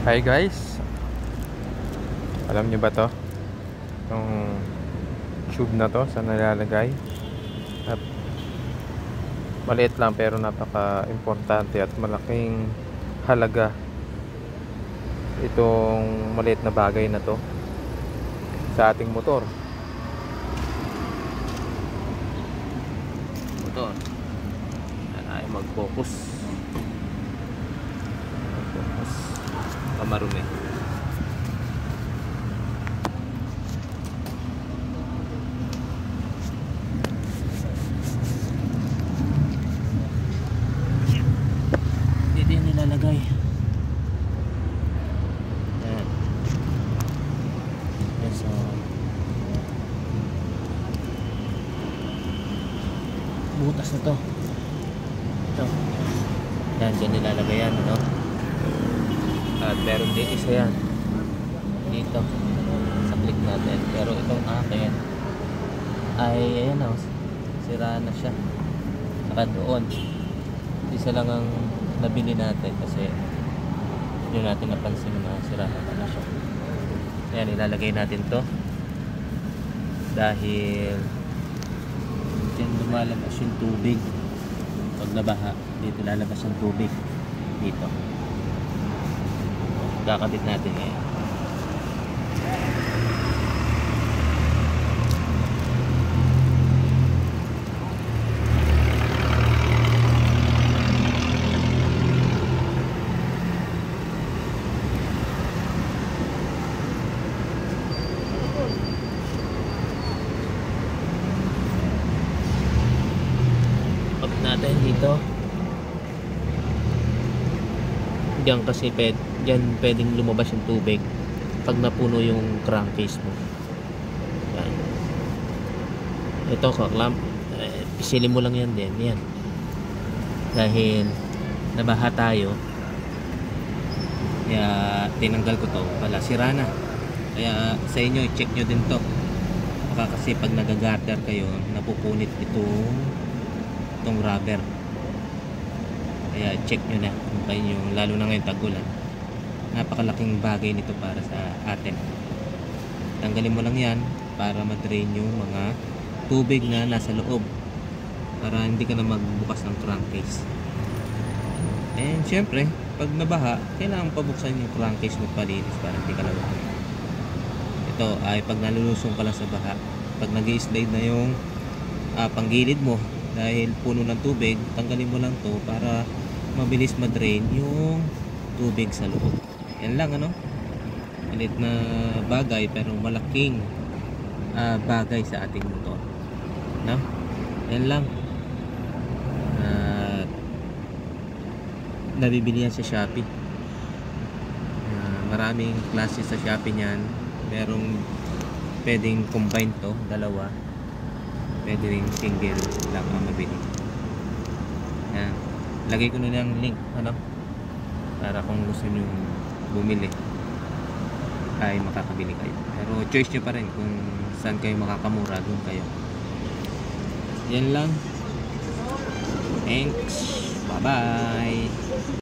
Hi guys, alam nyo ba to? Yung tube na to, saan nalalagay? At maliit lang pero napaka-importante at malaking halaga itong maliit na bagay na to sa ating motor. Motor ay mag-focus. Marumi. Dito yan nilalagay. Ayan. Yes, so butas na to. Ito. Yan, dyan nilalagay yan, no? At meron din isa yan Dito. Sa click natin. Pero itong akin ay, ayan o. Sira na siya. Saka doon. Isa lang ang nabili natin kasi hindi natin napansin na sira na siya. Ayan, ilalagay natin to dahil dyan lumalabas yung tubig. Pag nabaha, dito lalabas yung tubig dito. Kakabit natin ngayon. Pag natin dito, diyan kasi diyan pwedeng lumabas yung tubig pag napuno yung crankcase mo. Yan. Ito kaklamp, pisilin mo lang yan din. Yan. Dahil nabaha tayo, kaya tinanggal ko to. Wala, sira na. Kaya sa inyo, i-check nyo din to. Baka kasi pag nagagarter kayo, napupunit itong rubber. Kaya check nyo na kung kayo, lalo na ngayon tag-ulan. Napakalaking bagay nito para sa atin. Tanggalin mo lang yan para ma-drain yung mga tubig na nasa loob, para hindi ka na magbukas ng crankcase. And syempre, pag nabaha, kailangan pabuksan yung crankcase mo palinis para hindi ka nabaha. Ito ay pag nalulusong ka lang sa baha, pag nag-i-slide na yung panggilid mo dahil puno ng tubig, tanggalin mo lang to para mabilis ma-drain yung tubig sa loob. Yan lang, ano, maliit na bagay pero malaking bagay sa ating motor, no? Yan lang. Nabibili yan sa Shopee. Maraming klase sa Shopee niyan. Merong pwedeng combine to, dalawa. Pwede rin single lang ang mabili. Yan. Lagay ko na lang link, ano, para kung gusto nyo bumili ay makakabili kayo. Pero choice nyo pa rin kung saan kayo makakamura, doon kayo. Yan lang. Thanks. Bye bye.